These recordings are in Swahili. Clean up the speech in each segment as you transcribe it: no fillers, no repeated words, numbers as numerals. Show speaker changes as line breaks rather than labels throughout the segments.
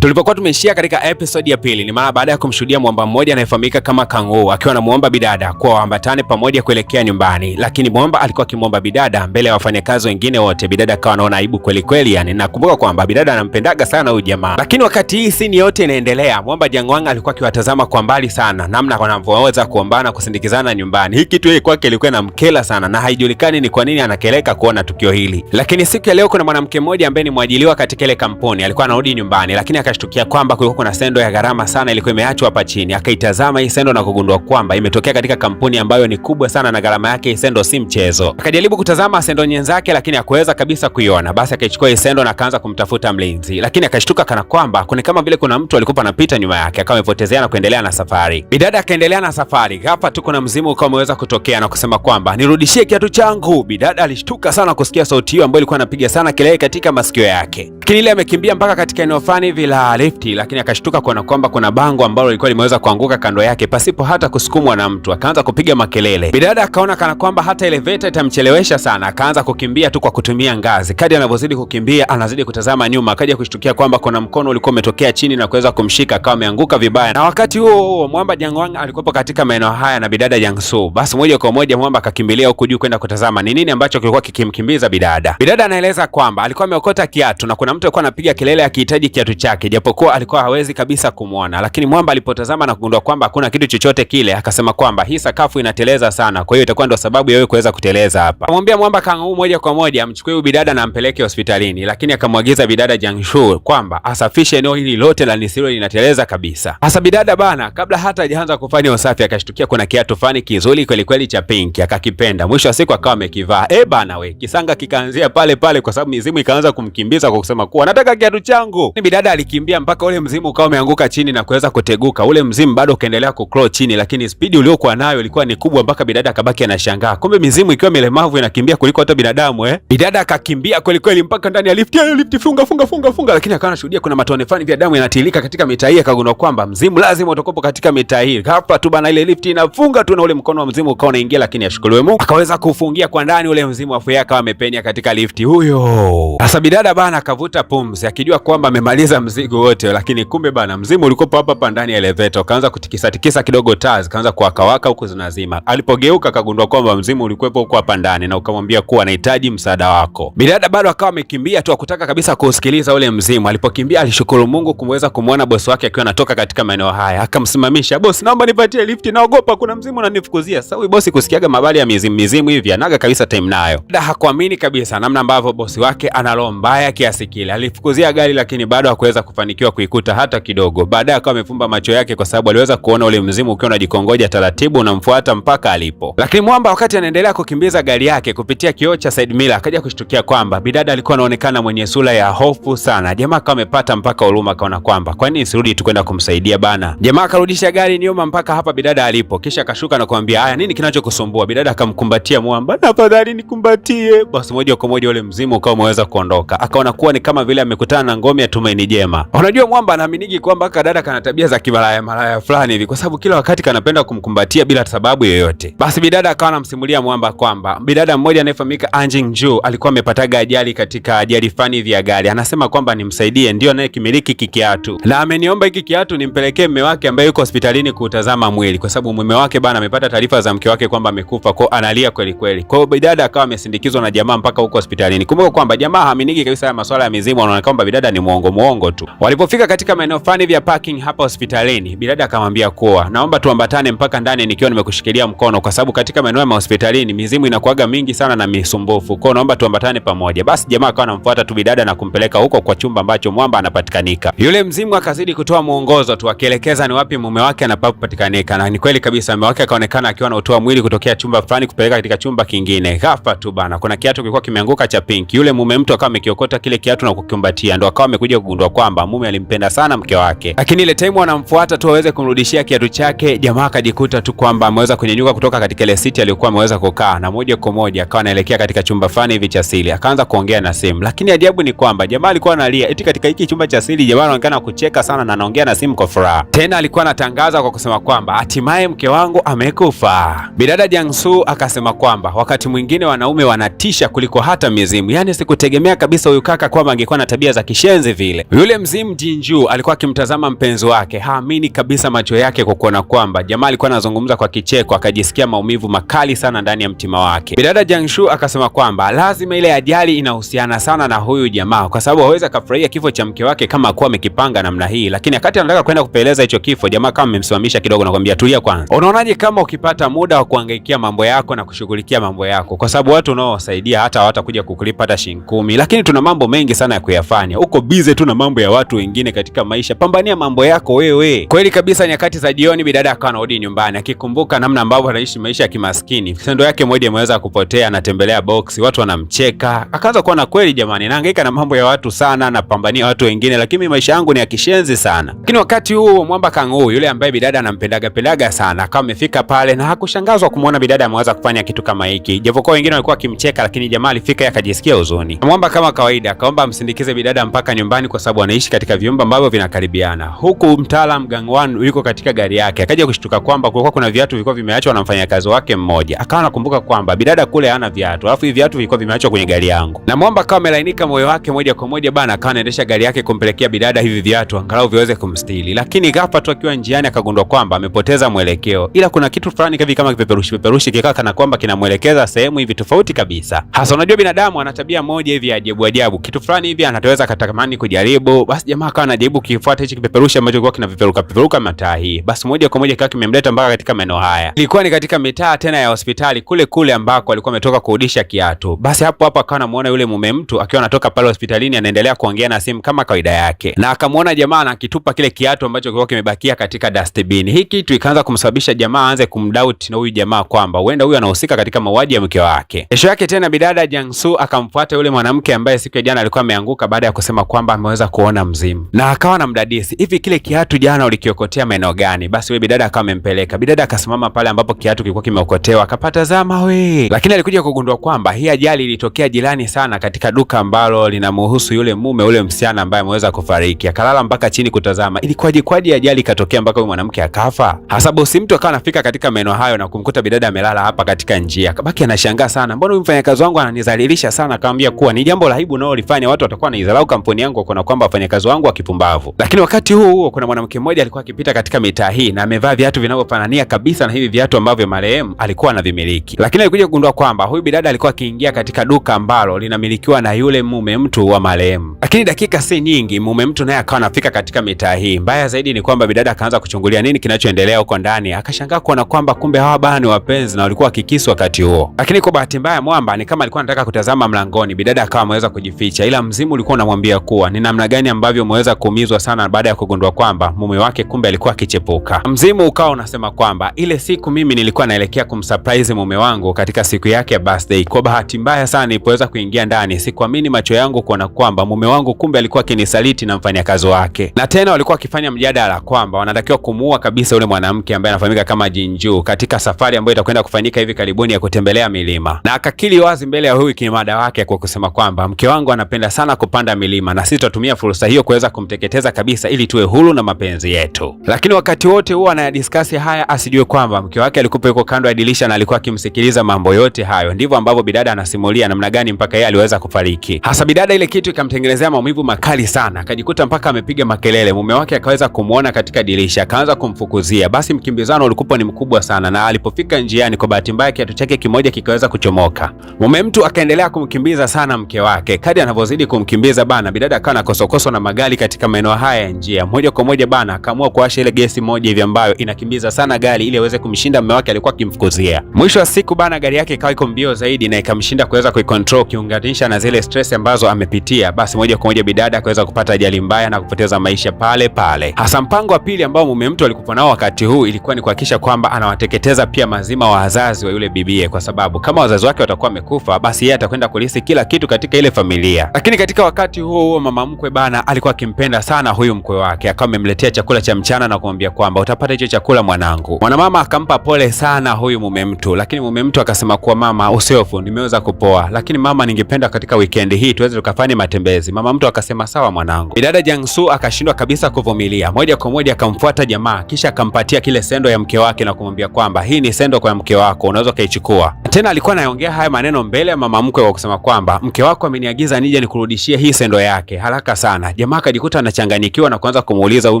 Tulipokuwa tumeishia katika episode ya pili, ni mara baada ya kumshuhudia mwamba mmoja anayefahamika kama Kang'u akiwa anamuomba bidada kuwa waambatane pamoja kuelekea nyumbani, lakini mwamba alikuwa akimwomba bidada mbele ya wafanyakazi wengine wote. Bidada akawa anaona aibu kweli kweli, yani nakumbuka kwamba bidada anampendaga sana huyu jamaa. Lakini wakati hii scene yote inaendelea, mwamba Jangwang alikuwa akiwatazama kwa mbali sana namna wanavyoweza kuombana kusindikizana nyumbani. Hii kitu yeye kwake ilikuwa inamkela sana na haijulikani ni kwa nini anakeleka kuona tukio hili. Lakini siku ya leo kuna mwanamke mmoja ambaye ni mwajiliwa katika ile kampuni, alikuwa anarudi nyumbani, lakini akashtukia kwamba kulikuwa kuna sendo ya gharama sana ilikuwa imeachwa hapa chini. Akaitazama hii sendo na kugundua kwamba imetokea katika kampuni ambayo ni kubwa sana na gharama yake hii sendo si mchezo. Akajaribu kutazama sendo nyenzake lakini hakuweza kabisa kuiona. Basi akaichukua hii sendo na akaanza kumtafuta mlinzi, lakini akashtuka kana kwamba kuna kama vile kuna mtu alikuwa anapita nyuma yake, akawa amepotezea na kuendelea na safari. Bidada akaendelea na safari. Ghafla tu kuna mzimu ukawa umeweza kutokea na kusema kwamba nirudishie kiatu changu. Bidada alishtuka sana kusikia sauti hiyo ambayo ilikuwa inapiga sana kelele katika masikio yake. Lakini ile amekimbia mpaka katika eneo fulani hivi la lifti, lakini akashtuka kuona kwamba kuna bango ambalo lilikuwa limeweza kuanguka kando yake pasipo hata kusukumwa na mtu. Akaanza kupiga makelele. Bidada akaona kana kwamba hata elevator itamchelewesha sana, akaanza kukimbia tu kwa kutumia ngazi. Kadri anavyozidi kukimbia anazidi kutazama nyuma, akaja kushtukia kwamba kuna mkono ulikuwa umetokea chini na kuweza kumshika, akawa ameanguka vibaya. Na wakati huo mwamba Jangwang alikuwa katika maeneo haya na bidada Jiangsu. Basi moja kwa moja mwamba akakimbilia huko juu kwenda kutazama ni nini ambacho kilikuwa kikimkimbiza bidada. Bidada anaeleza kwamba alikuwa ameokota kiatu na kuna mtu alikuwa anapiga kelele akihitaji kiatu chake, japokuwa alikuwa hawezi kabisa kumwona. Lakini mwamba alipotazama na kugundua kwamba hakuna kitu chochote kile, akasema kwamba hii sakafu inateleza sana, kwa hiyo itakuwa ndio sababu ya wewe kuweza kuteleza hapa. Akamwambia mwamba Kang'u moja kwa moja amchukue huyu bidada na ampeleke hospitalini, lakini akamwagiza bidada Jiangsu kwamba asafishe eneo hili lote la nisilo linateleza kabisa. Hasa bidada bana, kabla hata hajaanza kufanya usafi akashtukia kuna kiatu fani kizuri kweli kweli cha pinki, akakipenda. Mwisho wa siku akawa amekivaa. Bana we, kisanga kikaanzia pale pale kwa sababu mizimu ikaanza kumkimbiza kwa kusema kuwa nataka kiatu changu. Ni bidada alikimbia mpaka ule mzimu ukawa umeanguka chini na kuweza kuteguka. Ule mzimu bado ukaendelea kucrawl chini, lakini spidi uliokuwa nayo ilikuwa ni kubwa mpaka bidada akabaki anashangaa. Kumbe mizimu ikiwa milemavu inakimbia kuliko hata binadamu Bidada akakimbia kweli kweli mpaka ndani ya lift. Lift funga, lakini akawa anashuhudia kuna matone fani vya damu yanatiririka katika mitaa hii. Akagundua kwamba mzimu lazima utakopo katika mitaa hii. Hapa tu bana, ile lift inafunga tu na ule mkono wa mzimu ukawa unaingia, lakini ashukuriwe Mungu akaweza kufungia kwa ndani ule mzimu, afu yeye akawa amepenya katika lift huyo. Sasa bidada bana akavuta pumzi akijua kwamba amemaliza mzigo wote, lakini kumbe bana mzimu ulikuwa hapa ndani ya elevator. Kaanza kutikisa kidogo, taa zikaanza kuwakawaka huko zinazima. Alipogeuka akagundua kwamba mzimu ulikuwa huko hapa ndani na ukamwambia kuwa anahitaji msaada wako. Bidada bado akawa amekimbia tu, akutaka kabisa kusikiliza ule mzimu. Alipokimbia alishukuru Mungu kumweza kumwona bosi wake akiwa anatoka katika maeneo haya. Akamsimamisha, bosi naomba nipatie lift, naogopa kuna mzimu unanifukuzia. Sasa huyu bosi kusikiaga mabali ya mizimu hivi anaga kabisa time nayo. Dada hakuamini kabisa namna ambavyo bosi wake ana roho mbaya kiasi kile. Alifukuzia gari lakini bado hakuweza kufanikiwa kuikuta hata kidogo. Baadaye akawa amefumba macho yake kwa sababu aliweza kuona ule mzimu ukiwa unajikongoja taratibu unamfuata mpaka alipo. Lakini mwamba wakati anaendelea kukimbiza gari yake kupitia kioo cha side mirror akaja kushtukia kwamba bidada alikuwa anaonekana mwenye sura ya hofu sana. Jamaa akawa amepata mpaka huruma, akaona kwamba kwa nini sirudi tu kwenda kumsaidia bana. Jamaa akarudisha gari nyuma mpaka hapa bidada alipo, kisha akashuka na kumwambia haya, nini kinachokusumbua? Bidada akamkumbatia mwamba, tafadhali nikumbatie. Basi moja kwa moja ule mzimu ukawa umeweza kuondoka. Akaona kuwa ni kama vile amekutana na ngome ya tumaini jema. Unajua mwamba anaaminiki kwamba kadada kana tabia za kimalaya fulani hivi, kwa sababu kila wakati kanapenda kumkumbatia bila sababu yoyote. Basi bidada akawa anamsimulia mwamba kwamba bidada mmoja anayefahamika Anjingju alikuwa amepataga ajali katika ajali fani hivi ya gari. Anasema kwamba nimsaidie, ndio naye kimiliki kikiatu na ameniomba hiki kiatu nimpelekee mume wake ambaye yuko hospitalini kutazama mwili, kwa sababu mume wake bana amepata taarifa za mke wake kwamba amekufa, kwa analia kweli kweli. Kwa hiyo bidada akawa amesindikizwa na jamaa mpaka huko hospitalini. Kumbuka kwamba jamaa haaminiki kabisa ya masuala ya mizimu, anaona kwamba bidada ni muongo tu. Walipofika katika maeneo fani vya parking hapa hospitalini, bidada akamwambia kuwa naomba tuambatane mpaka ndani nikiwa nimekushikilia mkono, kwa sababu katika maeneo ya hospitalini mizimu inakuaga mingi sana na misumbufu, kwa naomba tuambatane pamoja. Basi jamaa akawa anamfuata tu bidada na kumpeleka huko kwa chumba ambacho mwamba anapatikanika. Yule mzimu akazidi kutoa mwongozo tu akielekeza ni wapi mume wake anapopatikanika, na ni kweli kabisa mume wake akaonekana akiwa anatoa mwili kutokea chumba fulani kupeleka katika chumba kingine. Ghafla tu bana kuna kiatu kilikuwa kimeanguka cha pinki. Yule mume mtu akawa amekiokota kile kiatu na kukumbatia, ndo akawa amekuja kugundua kwamba mume alimpenda sana mke wake. Lakini ile time wanamfuata tu aweze kumrudishia kiatu chake, jamaa akajikuta tu kwamba ameweza kunyanyuka kutoka katika ile siti aliyokuwa ameweza kukaa, na moja kwa moja akawa anaelekea katika chumba fulani hivi cha siri. Akaanza kuongea na simu, lakini ajabu ni kwamba jamaa alikuwa analia eti katika hiki chumba cha siri. Jamaa anaonekana kucheka sana na anaongea na simu kwa furaha. Tena alikuwa anatangaza kwa kusema kwamba hatimaye mke wangu amekufa. Bidada Jiangsu akasema kwamba wakati mwingine wanaume wanatisha kuliko hata mizimu. Yani sikutegemea kabisa huyu kaka kwamba angekuwa na tabia za kishenzi vile. Yule Mzimu Jinju alikuwa akimtazama mpenzi wake, haamini kabisa macho yake kwa kuona kwamba jamaa alikuwa anazungumza kwa kicheko, akajisikia maumivu makali sana ndani ya mtima wake. Bidada Jianshu akasema kwamba lazima ile ajali inahusiana sana na huyu jamaa, kwa sababu hawezi kufurahia kifo cha mke wake kama akuwa amekipanga namna hii. Lakini wakati anataka kwenda kupeleza hicho kifo, jamaa kama amemsimamisha kidogo na kumwambia tulia kwanza. Unaonaje kama ukipata muda wa kuhangaikia mambo yako na kushughulikia mambo yako, kwa sababu watu unaowasaidia hata hawatakuja kukulipa hata shilingi 10, lakini tuna mambo mengi sana ya kuyafanya. Uko busy tu na mambo ya watu wengine katika maisha, pambania mambo yako wewe. Kweli kabisa. Nyakati za jioni bidada akawa anarudi nyumbani akikumbuka namna ambavyo anaishi maisha ya kimaskini. Sendo yake moja imeweza kupotea, anatembelea boksi, watu wanamcheka. Akaanza kuona kweli jamani, nahangaika na mambo ya watu sana, napambania watu wengine, lakini maisha yangu ni ya kishenzi sana. Lakini wakati huo Mwamba Kang'o yule ambaye bidada anampendaga sana akawa amefika pale na hakushangazwa kumuona bidada ameweza kufanya kitu kama hiki. Japokuwa wengine walikuwa wakimcheka, lakini jamaa alifika akajisikia huzuni. Mwamba kama kawaida akaomba amsindikize bidada mpaka nyumbani, kwa sababu anaishi katika vyumba ambavyo vinakaribiana. Huku mtaalamu Gangwan yuko katika gari yake, akaja kushtuka kwamba kulikuwa kuna viatu vilikuwa vimeachwa na mfanyakazi wake mmoja. Akawa anakumbuka kwamba bidada kule hana viatu, alafu hivi viatu vilikuwa vimeachwa kwenye gari yangu. Na Mwamba akawa amelainika moyo wake moja kwa moja bana, akawa anaendesha gari yake kumpelekea bidada hivi viatu angalau viweze kumstili. Lakini ghafla tu akiwa njiani akagundua kwamba amepoteza mwelekeo, ila kuna kitu fulani hivi kama kipeperushi kikaa kana kwamba kinamwelekeza sehemu hivi tofauti kabisa. Hasa unajua binadamu ana tabia moja hivi ajabu, kitu fulani hivi anatoweza katamani kujaribu. Basi jamaa akawa anajaribu kifuata hichi kipeperushi ambacho kilikuwa kinapeperuka mataa hii. Basi moja kwa moja kikawa kimemleta mpaka katika maeneo haya. Ilikuwa ni katika mitaa tena ya hospitali kule ambako alikuwa ametoka kurudisha kiatu. Basi hapo akawa anamuona yule mume mtu akiwa anatoka pale hospitalini anaendelea kuongea na simu kama kawaida yake. Na akamuona jamaa anakitupa kile kiatu ambacho kilikuwa kimebakia katika dustbin. Hii kitu ikaanza kumsababisha jamaa aanze kumdoubt na huyu jamaa kwamba huenda huyu anahusika katika mauaji ya mke wake. Kesho yake tena bidada Jiangsu akamfuata yule mwanamke ambaye siku ya jana alikuwa ameanguka baada ya kusema kwamba ameweza kuona mzimu. Na akawa anamdadisi, hivi kile kiatu jana ulikiokotea maeneo gani? Basi yule bidada akawa amempeleka. Bidada akasimama pale ambapo kiatu kilikuwa kimeokotewa, akapata zama we. Lakini alikuja kugundua kwamba hii ajali ilitokea jirani sana katika duka ambalo linamhusu yule mume ule msichana ambaye ameweza kufariki. Akalala mpaka chini kutazama kwaje ajali ikatokea mpaka yule mwanamke akafa. Hasa bosi mtu akawa anafika katika maeneo hayo na kumkuta bidada amelala hapa katika njia. Akabaki anashangaa sana, mbona huyu mfanyakazi wangu ananizalilisha sana? Akamwambia kuwa ni jambo la aibu nao lifanya, watu watakuwa wanaidharau kampuni yangu kwa kwamba wafanyakazi wangu wa kipumbavu. Lakini wakati huo kuna mwanamke mmoja alikuwa akipita katika mitaa hii na amevaa viatu vinavyofanania kabisa na hivi viatu ambavyo marehemu alikuwa anavimiliki. Lakini alikuja kugundua kwamba huyu bidada alikuwa akiingia katika duka ambalo linamilikiwa na yule mume mtu wa marehemu. Lakini dakika si nyingi mume mtu naye akawa anafika katika mitaa hii. Mbaya zaidi ni kwamba bidada akaanza kuchungulia nini kinachoendelea huko ndani. Akashangaa kuona kwamba kumbe hawa bana ni wapenzi na walikuwa wakikiswa wakati huo. Lakini kwa bahati mbaya Mwamba ni kama alikuwa anataka kutazama mlangoni, bidada akawa ameweza kujificha, ila mzimu ulikuwa unamwambia kuwa ni namna gani ambavyo umeweza kuumizwa sana baada ya kugundua kwamba mume wake kumbe alikuwa akichepuka. Mzimu ukawa unasema kwamba ile siku mimi nilikuwa naelekea kumsurprise mume wangu katika siku yake ya birthday. Kwa bahati mbaya sana nilipoweza kuingia ndani, sikuamini macho yangu kuona kwamba mume wangu kumbe alikuwa akinisaliti na mfanyakazi wake. Na tena walikuwa wakifanya mjadala kwamba wanatakiwa kumuua kabisa yule mwanamke ambaye anafahamika kama Jinju katika safari ambayo itakwenda kufanyika hivi karibuni ya kutembelea milima. Na akakili wazi mbele ya huyu kimada wake kwa kusema kwamba mke wangu anapenda sana kupanda milima na sisi tutatumia fursa hiyo kuweza kumteketeza kabisa ili tuwe huru na mapenzi yetu. Lakini wakati wote huo anayadiscuss haya asijue kwamba mke wake alikuwa yuko kando ya dirisha na alikuwa akimsikiliza mambo yote hayo. Ndivyo ambavyo bidada anasimulia namna gani mpaka yeye aliweza kufariki. Hasa bidada ile kitu ikamtengenezea maumivu makali sana, akajikuta mpaka amepiga makelele. Mume wake akaweza kumuona katika dirisha, akaanza kumfukuzia. Basi mkimbizano ulikuwa ni mkubwa sana, na alipofika njiani kwa bahati mbaya kiatu chake kimoja kikaweza kuchomoka. Mume mtu akaendelea kumkimbiza sana mke wake. Kadri anavyozidi kumkimbiza bana, bidada akawa na kosokoso na magari katika maeneo haya ya njia. Moja kwa moja bana akaamua kuwasha ile gesi moja hivi ambayo inakimbiza sana gari ili aweze kumshinda mume wake alikuwa akimfukuzia. Mwisho wa siku bana, gari yake ikawa iko mbio zaidi na ikamshinda kuweza kuicontrol kiunganisha na zile stress ambazo amepitia. Basi moja kwa moja bidada akaweza kupata ajali mbaya na kupoteza maisha pale pale. Hasa mpango wa pili ambao mume mtu alikuwa nao wakati huu ilikuwa ni kuhakikisha kwamba anawateketeza pia mazima wa wazazi wa yule bibie, kwa sababu kama wazazi wake watakuwa wamekufa basi yeye atakwenda kulisi kila kitu katika ile familia. Lakini katika wakati huo mama mkwe bana alikuwa akimpenda sana huyu mkwe wake, akawa amemletea chakula cha mchana na kumwambia kwamba utapata hicho chakula mwanangu. Mwanamama akampa pole sana huyu mume mtu, lakini mume mtu akasema kuwa mama usiofu, nimeweza kupoa, lakini mama ningependa katika weekend hii tuweze tukafanye matembezi. Mama mtu akasema sawa mwanangu. Bidada Jiangsu akashindwa kabisa kuvumilia, moja kwa moja akamfuata jamaa, kisha akampatia kile sendo ya mke wake na kumwambia kwamba hii ni sendo kwa mke wako, unaweza kaichukua. Tena alikuwa anaongea haya maneno mbele ya mama mkwe kwa kusema kwamba mke wako ameniagiza nije nikurudishie hii sendo yake haraka sana. Jamaa akajikuta anachanganyikiwa na kuanza kumuuliza huyu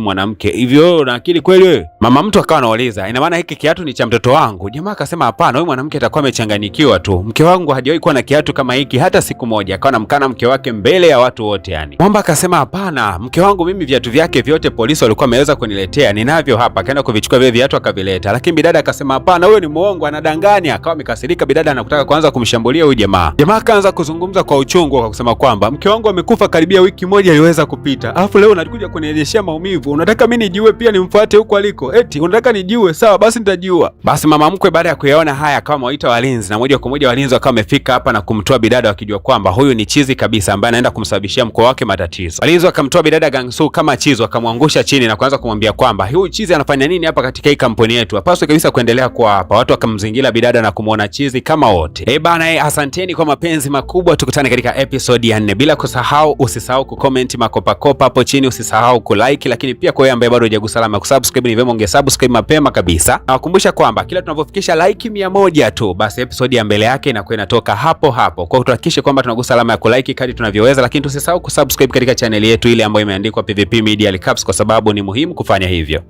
mwanamke, hivyo una akili kweli wewe? Mama mtu akawa anauliza, ina maana hiki kiatu ni cha mtoto wangu? Jamaa akasema hapana, huyu mwanamke atakuwa amechanganyikiwa tu. Mke wangu hajawahi kuwa na kiatu kama hiki hata siku moja. Akawa anamkana mke wake mbele ya watu wote yani. Mwamba akasema hapana, mke wangu mimi viatu vyake vyote polisi walikuwa wameweza kuniletea, ninavyo hapa. Akaenda kuvichukua vile viatu akavileta. Lakini bidada akasema hapana, huyo ni muongo, anadanganya. Akawa amekasirika bidada na kutaka kuanza kumshambulia huyu jamaa. Jamaa akaanza kuzungumza kwa uchungu kwa kusema kwamba mke wangu amekufa karibia wiki moja iliweza kupita. Alafu leo unakuja kunirejeshea maumivu. Unataka mimi nijiue pia nimfuate huko aliko? Eti unataka nijiue? Sawa basi nitajiua. Basi mama mkwe baada ya kuyaona haya akawa amewaita walinzi na moja kwa moja walinzi wakawa wamefika hapa na kumtoa bidada wakijua kwamba huyu ni chizi kabisa ambaye anaenda kumsababishia mkwe wake matatizo. Walinzi wakamtoa bidada Gangsu kama chizi, wakamwangusha chini na kuanza kumwambia kwamba huyu chizi anafanya nini hapa katika hii kampuni yetu? Hapaswi kabisa kuendelea kwa hapa. Watu wakamzingira bidada na kumuona chizi kama wote. Bana, asanteni kwa mapenzi makubwa. Tukutane katika episode ya 4. Bila kusahau, usisahau kucomment makopakopa hapo chini, usisahau kulike, lakini pia kwa wewe ambaye bado hujagusa alama ya kusubscribe ni vyema ungesubscribe mapema kabisa. Na wakumbusha kwamba kila tunavyofikisha like 100 tu basi episode ya mbele yake inakuwa inatoka hapo hapo. Kwa hiyo tuhakikishe kwamba tunagusa alama ya kulike kadri tunavyoweza, lakini tusisahau kusubscribe katika channel yetu ile ambayo imeandikwa PVP Media Recaps kwa sababu ni muhimu kufanya hivyo.